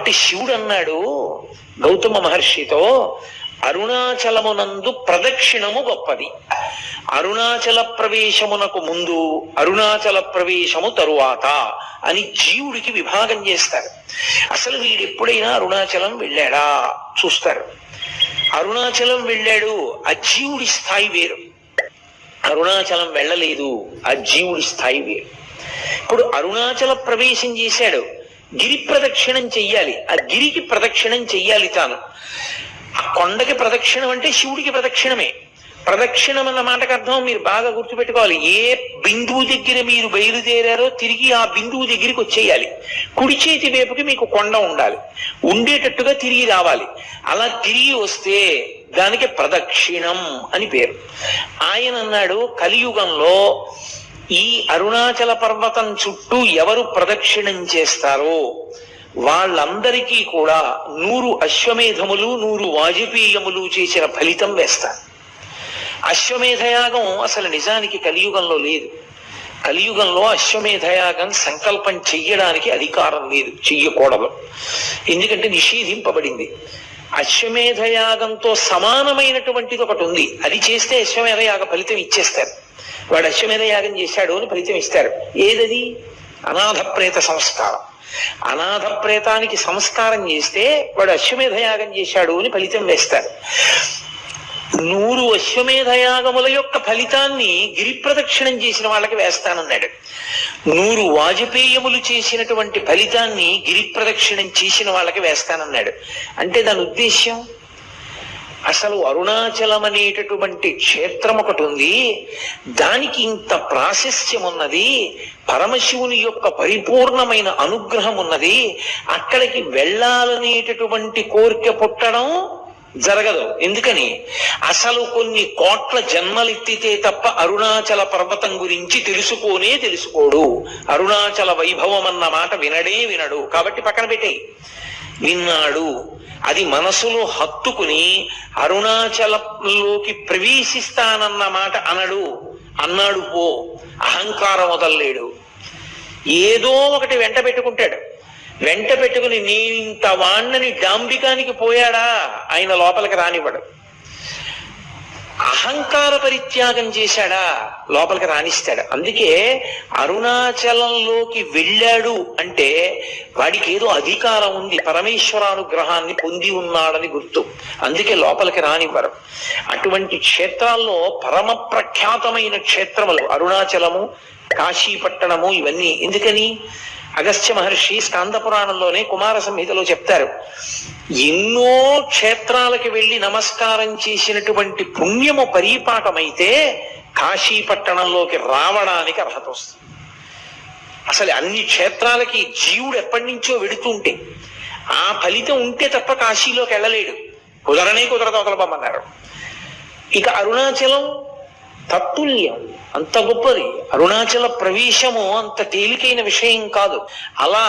కాబట్టి శివుడు అన్నాడు గౌతమ మహర్షితో, అరుణాచలమునందు ప్రదక్షిణము గొప్పది. అరుణాచల ప్రవేశమునకు ముందు, అరుణాచల ప్రవేశము తరువాత అని జీవుడికి విభాగం చేస్తారు. అసలు వీడు ఎప్పుడైనా అరుణాచలం వెళ్ళాడా చూస్తారు. అరుణాచలం వెళ్ళాడు, ఆ జీవుడి స్థాయి వేరు. అరుణాచలం వెళ్ళలేదు, ఆ జీవుడి స్థాయి వేరు. ఇప్పుడు అరుణాచల ప్రవేశం చేశాడు, గిరి ప్రదక్షిణం చెయ్యాలి, ఆ గిరికి ప్రదక్షిణం చెయ్యాలి తాను. ఆ కొండకి ప్రదక్షిణం అంటే శివుడికి ప్రదక్షిణమే. ప్రదక్షిణం అన్న మాటకు అర్థం మీరు బాగా గుర్తుపెట్టుకోవాలి. ఏ బిందువు దగ్గర మీరు బయలుదేరారో తిరిగి ఆ బిందువు దగ్గరికి వచ్చేయాలి. కుడి చేతి వైపుకి మీకు కొండ ఉండాలి, ఉండేటట్టుగా తిరిగి రావాలి. అలా తిరిగి వస్తే దానికి ప్రదక్షిణం అని పేరు. ఆయన అన్నాడు, కలియుగంలో ఈ అరుణాచల పర్వతం చుట్టూ ఎవరు ప్రదక్షిణం చేస్తారో వాళ్ళందరికీ కూడా 100 అశ్వమేధములు 100 వాజపేయములు చేసిన ఫలితం వేస్తారు. అశ్వమేధయాగం అసలు నిజానికి కలియుగంలో లేదు. కలియుగంలో అశ్వమేధయాగం సంకల్పం చెయ్యడానికి అధికారం లేదు, చెయ్యకూడదు. ఎందుకంటే నిషేధింపబడింది. అశ్వమేధయాగంతో సమానమైనటువంటిది ఒకటి ఉంది, అది చేస్తే అశ్వమేధయాగ ఫలితం ఇచ్చేస్తారు. వాడు అశ్వమేధయాగం చేశాడు అని ఫలితం ఇస్తారు. ఏదది? అనాథ ప్రేత సంస్కారం. అనాథ ప్రేతానికి సంస్కారం చేస్తే వాడు అశ్వమేధయాగం చేశాడు అని ఫలితం వేస్తారు. 100 అశ్వమేధయాగముల యొక్క ఫలితాన్ని గిరి ప్రదక్షిణం చేసిన వాళ్ళకి వేస్తానన్నాడు. 100 వాజపేయములు చేసినటువంటి ఫలితాన్ని గిరి ప్రదక్షిణం చేసిన వాళ్ళకి వేస్తానన్నాడు. అంటే దాని ఉద్దేశ్యం, అసలు అరుణాచలం అనేటటువంటి క్షేత్రం ఒకటి ఉంది, దానికి ఇంత ప్రాశస్త్యం ఉన్నది, పరమశివుని యొక్క పరిపూర్ణమైన అనుగ్రహం ఉన్నది. అక్కడికి వెళ్ళాలనేటటువంటి కోరిక పుట్టడం జరగదు. ఎందుకని? అసలు కొన్ని కోట్ల జన్మలెత్తితే తప్ప అరుణాచల పర్వతం గురించి తెలుసుకోడు. అరుణాచల వైభవం అన్న మాట వినడు. కాబట్టి పక్కన పెట్టేయి. విన్నాడు, అది మనసులో హత్తుకుని అరుణాచలంలోకి ప్రవేశిస్తానన్న మాట అన్నాడు పో, అహంకారం వదల్లేడు. ఏదో ఒకటి వెంట పెట్టుకుంటాడు. వెంట పెట్టుకుని నేనింత వాణ్ణని డాంబికానికి పోయాడా ఆయన లోపలికి రానివ్వడు. అహంకార పరిత్యాగం చేశాడా లోపలికి రాణిస్తాడు. అందుకే అరుణాచలంలోకి వెళ్ళాడు అంటే వాడికి ఏదో అధికారం ఉంది, పరమేశ్వరానుగ్రహాన్ని పొంది ఉన్నాడని గుర్తు. అందుకే లోపలికి రానివ్వరు. అటువంటి క్షేత్రాల్లో పరమ ప్రఖ్యాతమైన క్షేత్రములు అరుణాచలము, కాశీపట్టణము, ఇవన్నీ. ఎందుకని? అగస్త్య మహర్షి స్కాంద పురాణంలోనే కుమార సంహితలో చెప్తారు, ఎన్నో క్షేత్రాలకి వెళ్ళి నమస్కారం చేసినటువంటి పుణ్యము పరిపాఠమైతే కాశీపట్టణంలోకి రావడానికి అర్హత వస్తుంది. అసలు అన్ని క్షేత్రాలకి జీవుడు ఎప్పటి నుంచో వెడుతుంటే ఆ ఫలితం ఉంటే తప్ప కాశీలోకి వెళ్ళలేడు. కుదరదు, అవతలపమ్మన్నారు. ఇక అరుణాచలం తత్తుల్యం, అంత గొప్పది. అరుణాచల ప్రవేశము అంత తేలికైన విషయం కాదు. అలా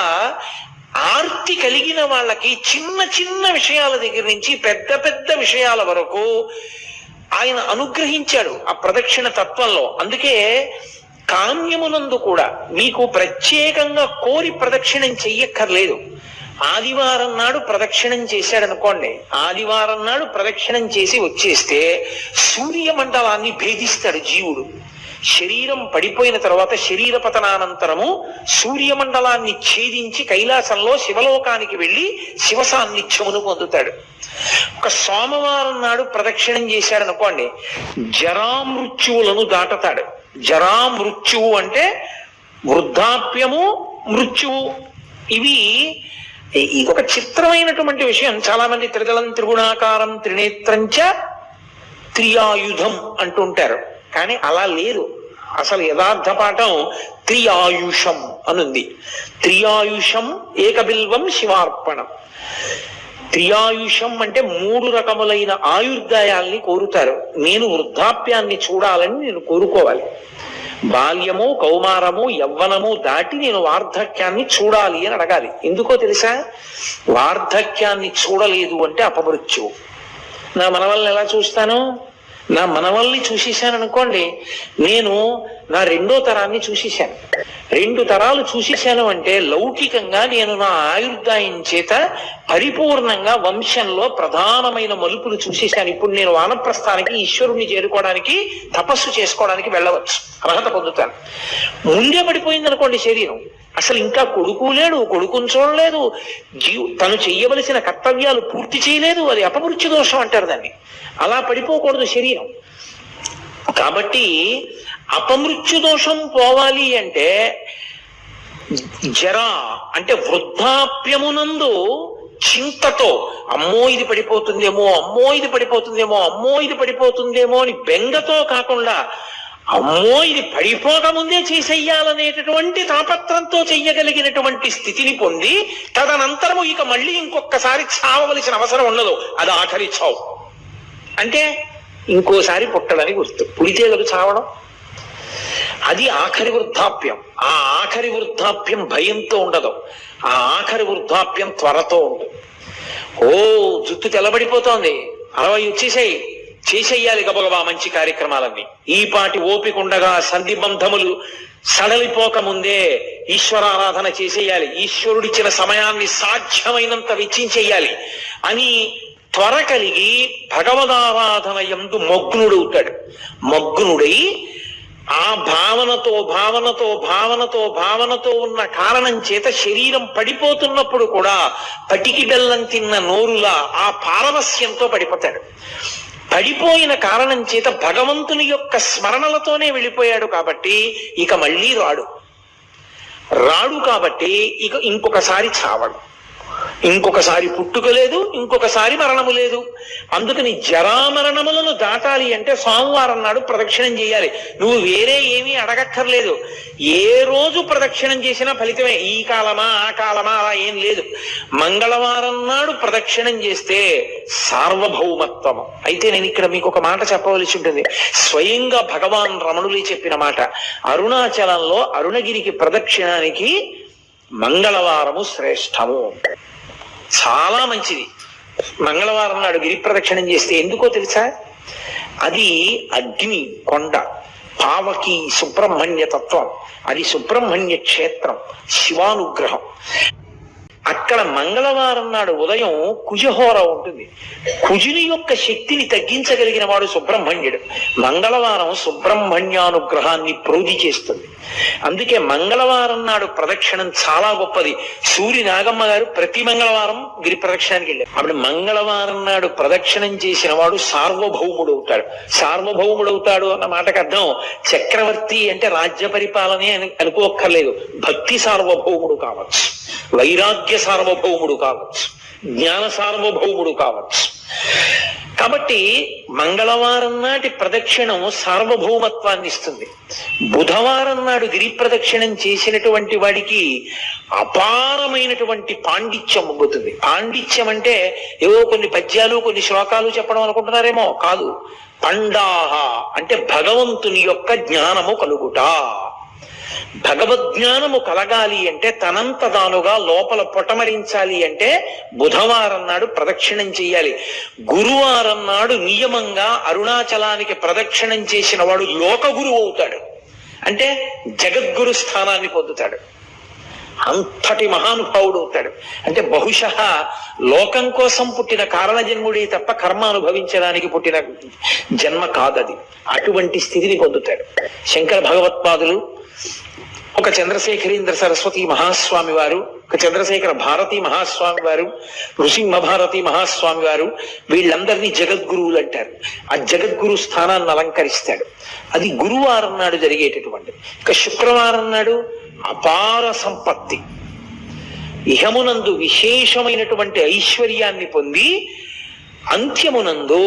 ఆర్తి కలిగిన వాళ్ళకి చిన్న చిన్న విషయాల దగ్గర నుంచి పెద్ద పెద్ద విషయాల వరకు ఆయన అనుగ్రహించాడు ఆ ప్రదక్షిణ తత్వంలో. అందుకే కామ్యమునందు కూడా మీకు ప్రత్యేకంగా కోరి ప్రదక్షిణం చెయ్యక్కర్లేదు. ఆదివారం నాడు ప్రదక్షిణం చేశాడనుకోండి, ఆదివారం నాడు ప్రదక్షిణం చేసి వచ్చేస్తే సూర్యమండలాన్ని భేదిస్తాడు జీవుడు. శరీరం పడిపోయిన తర్వాత శరీర పతనానంతరము సూర్యమండలాన్ని ఛేదించి కైలాసంలో శివలోకానికి వెళ్ళి శివ సాన్నిధ్యమును పొందుతాడు. ఒక సోమవారం నాడు ప్రదక్షిణం చేశాడనుకోండి, జరామృత్యువులను దాటతాడు. జరామృత్యువు అంటే వృద్ధాప్యము, మృత్యువు. ఇవి ఒక చిత్రమైనటువంటి విషయం. చాలా మంది త్రిదళం త్రిగుణాకారం త్రినేత్రంచ త్రియాయుధం అంటుంటారు, కానీ అలా లేదు. అసలు యథార్థ పాఠం త్రియాయుషం అనుంది. త్రియాయుషం ఏకబిల్వం శివార్పణం. త్రియాయుషం అంటే 3 రకములైన ఆయుర్దాయాల్ని కోరుతారు. నేను వృద్ధాప్యాన్ని చూడాలని నేను కోరుకోవాలి. బాల్యము, కౌమారము, యవ్వనము దాటి నేను వార్ధక్యాన్ని చూడాలి అని అడగాలి. ఎందుకో తెలుసా? వార్ధక్యాన్ని చూడలేదు అంటే అపమృత్యువు. నా మనవల్ని ఎలా చూస్తాను? నా మనవల్ని చూసేశాను అనుకోండి, నేను నా రెండో తరాన్ని చూసేశాను. 2 తరాలు చూసేశాను అంటే లౌకికంగా నేను నా ఆయుర్దాయం చేత పరిపూర్ణంగా వంశంలో ప్రధానమైన మలుపులు చూసేశాను. ఇప్పుడు నేను వానప్రస్థానికి, ఈశ్వరుణ్ణి చేరుకోవడానికి, తపస్సు చేసుకోవడానికి వెళ్ళవచ్చు, అర్హత పొందుతాను. ముందే పడిపోయింది అనుకోండి శరీరం, అసలు ఇంకా కొడుకు లేడు, కొడుకుని చూడలేదు, తను చెయ్యవలసిన కర్తవ్యాలు పూర్తి చేయలేదు, అది అపమృత్యు దోషం అంటారు దాన్ని. అలా పడిపోకూడదు శరీరం. కాబట్టి అపమృత్యు దోషం పోవాలి అంటే జరా అంటే వృద్ధాప్యమునందు చింతతో అమ్మో ఇది పడిపోతుందేమో, అమ్మో ఇది పడిపోతుందేమో, అమ్మో ఇది పడిపోతుందేమో అని బెంగతో కాకుండా అమ్మో ఇది పడిపోకముందే చేసేయాలనేటటువంటి తాపత్రంతో చెయ్యగలిగినటువంటి స్థితిని పొంది తదనంతరము ఇక మళ్ళీ ఇంకొకసారి చావవలసిన అవసరం ఉండదు. అది ఆఖరి చావు. అంటే ఇంకోసారి పుట్టడని గుర్తు. పుడితే కదా చావడం. అది ఆఖరి వృద్ధాప్యం. ఆ ఆఖరి వృద్ధాప్యం భయంతో ఉండదు, ఆ ఆఖరి వృద్ధాప్యం త్వరతో ఉంటుంది. ఓ జుట్టు తెల్లబడిపోతోంది, 60 వచ్చేసాయి, చేసేయాలి గబగబా మంచి కార్యక్రమాలన్నీ. ఈ పాటి ఓపిక ఉండగా సంధి బంధములు సడలిపోక ముందే ఈశ్వరారాధన చేసేయాలి, ఈశ్వరుడిచ్చిన సమయాన్ని సాధ్యమైనంత వెచ్చించేయాలి అని త్వర కలిగి భగవదారాధన యందు మగ్నుడవుతాడు. మగ్నుడై ఆ భావనతో భావనతో భావనతో భావనతో ఉన్న కారణం చేత శరీరం పడిపోతున్నప్పుడు కూడా పటికి బెల్లం తిన్న నోరులా ఆ పారవస్యంతో పడిపోతాడు. పడిపోయిన కారణం చేత భగవంతుని యొక్క స్మరణలతోనే వెళ్ళిపోయాడు కాబట్టి ఇక మళ్ళీ రాడు కాబట్టి ఇక ఇంకొకసారి చావడు, ఇంకొకసారి పుట్టుక లేదు, ఇంకొకసారి మరణము లేదు. అందుకని జరామరణములను దాటాలి అంటే సోమవారం నాడు ప్రదక్షిణం చేయాలి. నువ్వు వేరే ఏమీ అడగక్కర్లేదు. ఏ రోజు ప్రదక్షిణం చేసినా ఫలితమే. ఈ కాలమా ఆ కాలమా అలా ఏం లేదు. మంగళవారం నాడు ప్రదక్షిణం చేస్తే సార్వభౌమత్వము. అయితే నేను ఇక్కడ మీకు ఒక మాట చెప్పవలసి ఉంటుంది. స్వయంగా భగవాన్ రమణులే చెప్పిన మాట. అరుణాచలంలో అరుణగిరికి ప్రదక్షిణానికి మంగళవారము శ్రేష్టము, చాలా మంచిది. మంగళవారం నాడు గిరి ప్రదక్షిణం చేస్తే ఎందుకో తెలుసా? అది అగ్ని కొండ, పావకి సుబ్రహ్మణ్య తత్వం, అది సుబ్రహ్మణ్య క్షేత్రం, శివానుగ్రహం. అక్కడ మంగళవారం నాడు ఉదయం కుజహోర ఉంటుంది. కుజుని యొక్క శక్తిని తగ్గించగలిగిన వాడు సుబ్రహ్మణ్యుడు. మంగళవారం సుబ్రహ్మణ్యానుగ్రహాన్ని ప్రోధి చేస్తుంది. అందుకే మంగళవారం నాడు ప్రదక్షిణం చాలా గొప్పది. సూరి నాగమ్మ గారు ప్రతి మంగళవారం గిరి ప్రదక్షిణానికి వెళ్ళారు. అప్పుడు మంగళవారం నాడు ప్రదక్షిణం చేసిన వాడు సార్వభౌముడవుతాడు. సార్వభౌముడవుతాడు అన్న మాటకు అర్థం చక్రవర్తి అంటే రాజ్య పరిపాలనే అని అనుకోక్కర్లేదు. భక్తి సార్వభౌముడు కావచ్చు, వైరాగ్య సార్వభౌముడు కావచ్చు, జ్ఞాన సార్వభౌముడు కావచ్చు. కాబట్టి మంగళవారం నాటి ప్రదక్షిణం సార్వభౌమత్వాన్ని ఇస్తుంది. బుధవారం నాడు గిరి ప్రదక్షిణం చేసినటువంటి వాడికి అపారమైనటువంటి పాండిత్యం అబ్బుతుంది. పాండిత్యం అంటే ఏవో కొన్ని పద్యాలు కొన్ని శ్లోకాలు చెప్పడం అనుకుంటున్నారేమో, కాదు. పండాహ అంటే భగవంతుని యొక్క జ్ఞానము కలుగుట. భగవద్జ్ఞానము కలగాలి అంటే తనంత తానుగా లోపల పొటమరించాలి అంటే బుధవారం నాడు ప్రదక్షిణం చెయ్యాలి. గురువారం నాడు నియమంగా అరుణాచలానికి ప్రదక్షిణం చేసిన వాడు లోక గురువు అవుతాడు, అంటే జగద్గురు స్థానాన్ని పొందుతాడు, అంతటి మహానుభావుడు అవుతాడు. అంటే బహుశః లోకం కోసం పుట్టిన కారణ జన్ముడే తప్ప కర్మ అనుభవించడానికి పుట్టిన జన్మ కాదది. అటువంటి స్థితిని పొందుతాడు. శంకర భగవత్పాదులు, ఒక చంద్రశేఖరేంద్ర సరస్వతి మహాస్వామి వారు, ఒక చంద్రశేఖర భారతీ మహాస్వామి వారు, నృసింహ భారతీ మహాస్వామి వారు, వీళ్ళందరినీ జగద్గురువులు అంటారు. ఆ జగద్గురు స్థానాన్ని అలంకరిస్తాడు. అది గురువారం నాడు జరిగేటటువంటి. ఇక శుక్రవారం నాడు అపార సంపత్తి, ఇహమునందు విశేషమైనటువంటి ఐశ్వర్యాన్ని పొంది అంత్యమునందు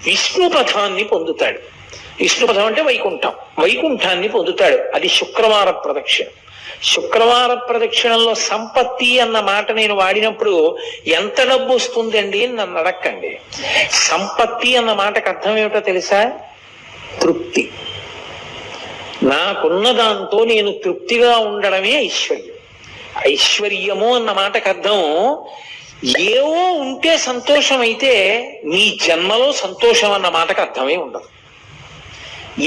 విష్ణుపథాన్ని పొందుతాడు. విష్ణుపథం అంటే వైకుంఠం, వైకుంఠాన్ని పొందుతాడు. అది శుక్రవార ప్రదక్షిణ. శుక్రవార ప్రదక్షిణంలో సంపత్తి అన్న మాట నేను వాడినప్పుడు ఎంత డబ్బు వస్తుందండి అని నన్ను అడక్కండి. సంపత్తి అన్న మాటకు అర్థం ఏమిటో తెలుసా? తృప్తి. నాకున్న దాంతో నేను తృప్తిగా ఉండడమే ఐశ్వర్యం. ఐశ్వర్యము అన్న మాటకు అర్థం ఏవో ఉంటే సంతోషం అయితే నీ జన్మలో సంతోషం అన్న మాటకు అర్థమే ఉండదు.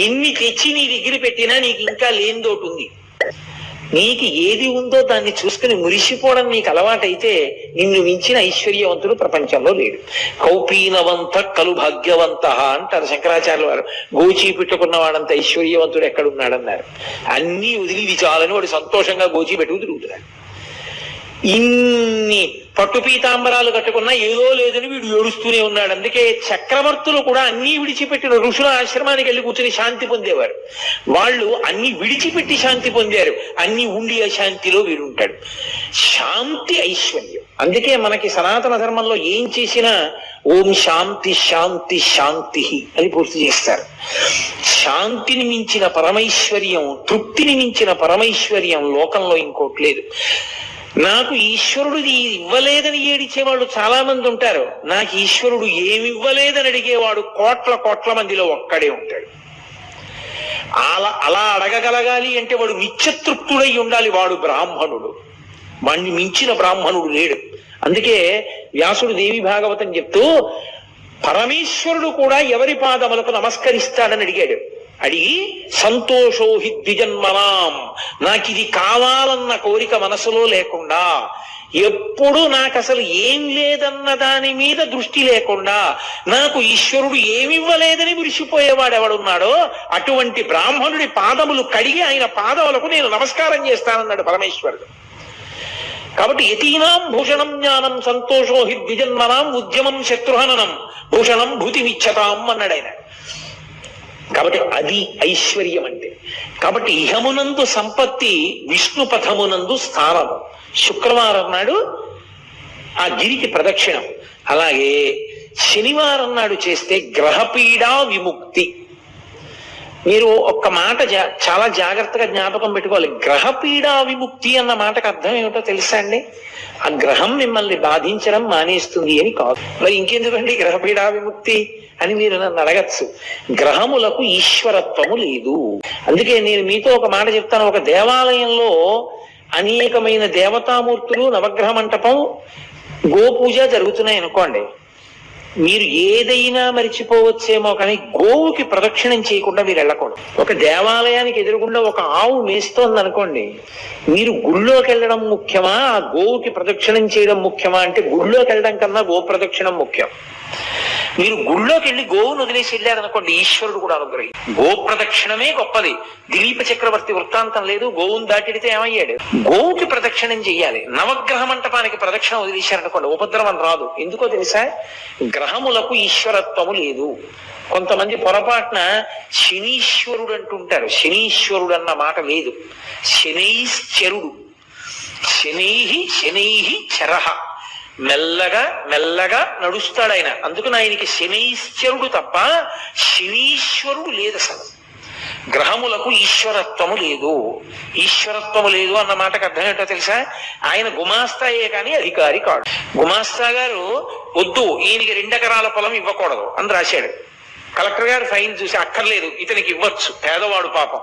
ఎన్ని తెచ్చి నీ దగ్గర పెట్టినా నీకు ఇంకా లేనిదోటి ఉంది. నీకు ఏది ఉందో దాన్ని చూసుకుని మురిసిపోవడం నీకు అలవాటైతే నిన్ను మించిన ఐశ్వర్యవంతుడు ప్రపంచంలో లేడు. కౌపీనవంత కలు భాగ్యవంత అంటారు శంకరాచార్యుల వారు. గోచీ పెట్టుకున్న వాడంత ఐశ్వర్యవంతుడు ఎక్కడున్నాడన్నారు. అన్నీ వదిలి చాలని వాడు సంతోషంగా గోచీ పెట్టుకు తిరుగుతున్నాడు. ఇన్ని పట్టు పీతాంబరాలు కట్టుకున్నా ఏదో లేదని వీడు ఏడుస్తూనే ఉన్నాడు. అందుకే చక్రవర్తులు కూడా అన్నీ విడిచిపెట్టిన ఋషుల ఆశ్రమానికి వెళ్ళి కూర్చుని శాంతి పొందేవారు. వాళ్ళు అన్ని విడిచిపెట్టి శాంతి పొందారు. అన్ని ఉండి అశాంతిలో వీడుంటాడు. శాంతి ఐశ్వర్యం. అందుకే మనకి సనాతన ధర్మంలో ఏం చేసినా ఓం శాంతి శాంతి శాంతి అని పూర్తి చేస్తారు. శాంతిని మించిన పరమైశ్వర్యం, తృప్తిని మించిన పరమైశ్వర్యం లోకంలో ఇంకోటి లేదు. నాకు ఈశ్వరుడు ఇవ్వలేదని ఏడిచేవాళ్ళు చాలా మంది ఉంటారు. నాకు ఈశ్వరుడు ఏమివ్వలేదని అడిగేవాడు కోట్ల మందిలో ఒక్కడే ఉంటాడు. అలా అడగగలగాలి అంటే వాడు నిత్యతృప్తుడై ఉండాలి. వాడు బ్రాహ్మణుడు. వాణ్ణి మించిన బ్రాహ్మణుడు లేడు. అందుకే వ్యాసుడు దేవి భాగవతం చెప్తూ పరమేశ్వరుడు కూడా ఎవరి పాదములకు నమస్కరిస్తాడని అడిగాడు. అడిగి సంతోషోహి ద్విజన్మనాం, నాకు ఇది కావాలన్న కోరిక మనసులో లేకుండా, ఎప్పుడు నాకు అసలు ఏం లేదన్న దాని మీద దృష్టి లేకుండా, నాకు ఈశ్వరుడు ఏమివ్వలేదని మురిసిపోయేవాడు ఎవడున్నాడో అటువంటి బ్రాహ్మణుడి పాదములు కడిగి ఆయన పాదములకు నేను నమస్కారం చేస్తానన్నాడు పరమేశ్వరుడు. కాబట్టి యతీనాం భూషణం జ్ఞానం సంతోషోహి ద్విజన్మనాం ఉద్యమం శత్రుహననం భూషణం భూతిమిచ్చతాం అన్నాడు ఆయన. కాబట్టి అది ఐశ్వర్యం అంటే. కాబట్టి ఇహమునందు సంపత్తి, విష్ణు పథమునందు స్థానము. శుక్రవారం నాడు ఆ గిరికి ప్రదక్షిణం. అలాగే శనివారం నాడు చేస్తే గ్రహపీడా విముక్తి. మీరు ఒక్క మాట చాలా జాగ్రత్తగా జ్ఞాపకం పెట్టుకోవాలి. గ్రహపీడా విముక్తి అన్న మాటకు అర్థం ఏమిటో తెలుసా అండి? ఆ గ్రహం మిమ్మల్ని బాధించడం మానేస్తుంది అని కాదు. మరి ఇంకెందుకండి గ్రహపీడా విముక్తి అని మీరు నన్ను అడగచ్చు. గ్రహములకు ఈశ్వరత్వము లేదు. అందుకే నేను మీతో ఒక మాట చెప్తాను. ఒక దేవాలయంలో అనేకమైన దేవతామూర్తులు, నవగ్రహ మంటపం, గోపూజ జరుగుతున్నాయి అనుకోండి. మీరు ఏదైనా మరిచిపోవచ్చేమో కానీ గోవుకి ప్రదక్షిణం చేయకుండా మీరు వెళ్ళకూడదు. ఒక దేవాలయానికి ఎదురుగుండా ఒక ఆవు మేస్తోంది అనుకోండి, మీరు గుళ్ళోకి వెళ్ళడం ముఖ్యమా, ఆ గోవుకి ప్రదక్షిణం చేయడం ముఖ్యమా అంటే గుళ్ళోకి వెళ్ళడం కన్నా గో ప్రదక్షిణం ముఖ్యం. మీరు గుళ్ళోకి వెళ్ళి గోవును వదిలేసి వెళ్ళారనుకోండి, ఈశ్వరుడు కూడా అనుగ్రహి. గో ప్రదక్షిణమే గొప్పది. దిలీప చక్రవర్తి వృత్తాంతం లేదు, గోవును దాటిడితే ఏమయ్యాడు? గోవుకి ప్రదక్షిణం చెయ్యాలి. నవగ్రహ మంటపానికి ప్రదక్షిణ వదిలేశారనుకోండి, ఉపద్రవం రాదు. ఎందుకో తెలుసా? గ్రహములకు ఈశ్వరత్వము లేదు. కొంతమంది పొరపాటున శనీశ్వరుడు అంటుంటారు. శనీశ్వరుడు అన్న మాట లేదు. శనైశ్చరుడు. శనైహి చరహ. మెల్లగా నడుస్తాడు ఆయన. అందుకని ఆయనకి శనైశ్వరుడు తప్ప శనీశ్వరుడు లేదు. అసలు గ్రహములకు ఈశ్వరత్వము లేదు. ఈశ్వరత్వము లేదు అన్న మాటకు అర్థం ఏంటో తెలుసా? ఆయన గుమాస్తాయే కానీ అధికారి కాడు. గుమాస్తా గారు వద్దు, ఈయనకి 2 ఎకరాల పొలం ఇవ్వకూడదు అని రాశాడు. కలెక్టర్ గారు ఫైన్ చూసి అక్కర్లేదు, ఇతనికి ఇవ్వచ్చు, పేదవాడు పాపం,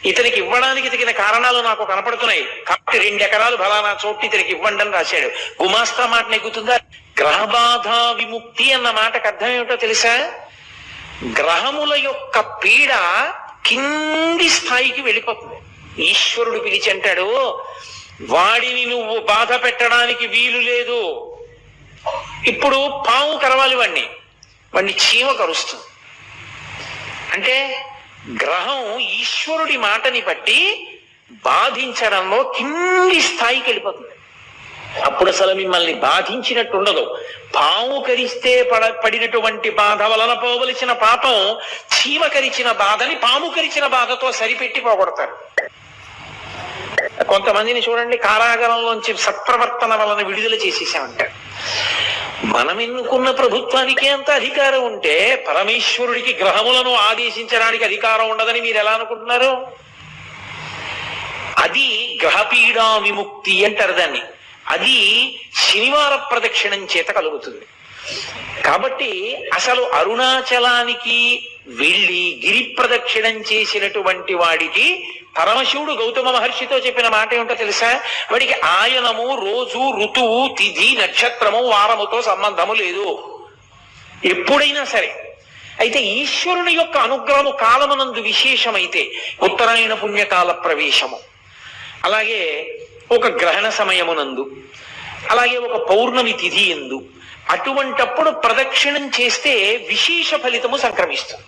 ఇతనికి ఇవ్వడానికి తగిన కారణాలు నాకు కనపడుతున్నాయి కాబట్టి 2 ఎకరాలు ఫలానా చోటు ఇతనికి ఇవ్వండి అని రాశాడు. గుమాస్తా మాట నెగ్గుతుందా? గ్రహబాధ విముక్తి అన్న మాటకు అర్థం ఏమిటో తెలుసా? గ్రహముల యొక్క పీడ కింది స్థాయికి వెళ్ళిపోతుంది. ఈశ్వరుడు పిలిచి అంటాడు, వాడిని నువ్వు బాధ పెట్టడానికి వీలు లేదు. ఇప్పుడు పాము కరవాలి, వాడిని చీమ కరుస్తుంది. అంటే గ్రహం ఈశ్వరుడి మాటని బట్టి బాధించడంలో కింది స్థాయికి వెళ్ళిపోతుంది. అప్పుడు అసలు మిమ్మల్ని బాధించినట్టు ఉండదు. పాము కరిస్తే పడినటువంటి బాధ వలన పోవలసిన పాపం చీమ కరిచిన బాధని పాము కరిచిన బాధతో సరిపెట్టి పోగొడతారు. కొంతమందిని చూడండి, కారాగారంలోంచి సత్ప్రవర్తన వలన విడుదల చేసేసామంటారు. మనం ఎన్నుకున్న ప్రభుత్వానికే అంత అధికారం ఉంటే పరమేశ్వరుడికి గ్రహములను ఆదేశించడానికి అధికారం ఉండదని మీరు ఎలా అనుకుంటున్నారు? అది గ్రహపీడా విముక్తి అంటారు దాన్ని. అది శనివార ప్రదక్షిణం చేత కలుగుతుంది. కాబట్టి అసలు అరుణాచలానికి వెళ్ళి గిరి ప్రదక్షిణం చేసినటువంటి వాడికి పరమశివుడు గౌతమ మహర్షితో చెప్పిన మాట ఏమిటో తెలుసా? వాడికి ఆయనము, రోజు, ఋతువు, తిథి, నక్షత్రము, వారముతో సంబంధము లేదు ఎప్పుడైనా సరే. అయితే ఈశ్వరుని యొక్క అనుగ్రహము కాలమునందు విశేషమైతే ఉత్తరాయణ పుణ్యకాల ప్రవేశము, అలాగే ఒక గ్రహణ సమయమునందు, అలాగే ఒక పౌర్ణమి తిథి ఎందు, అటువంటప్పుడు ప్రదక్షిణం చేస్తే విశేష ఫలితము సంక్రమిస్తుంది.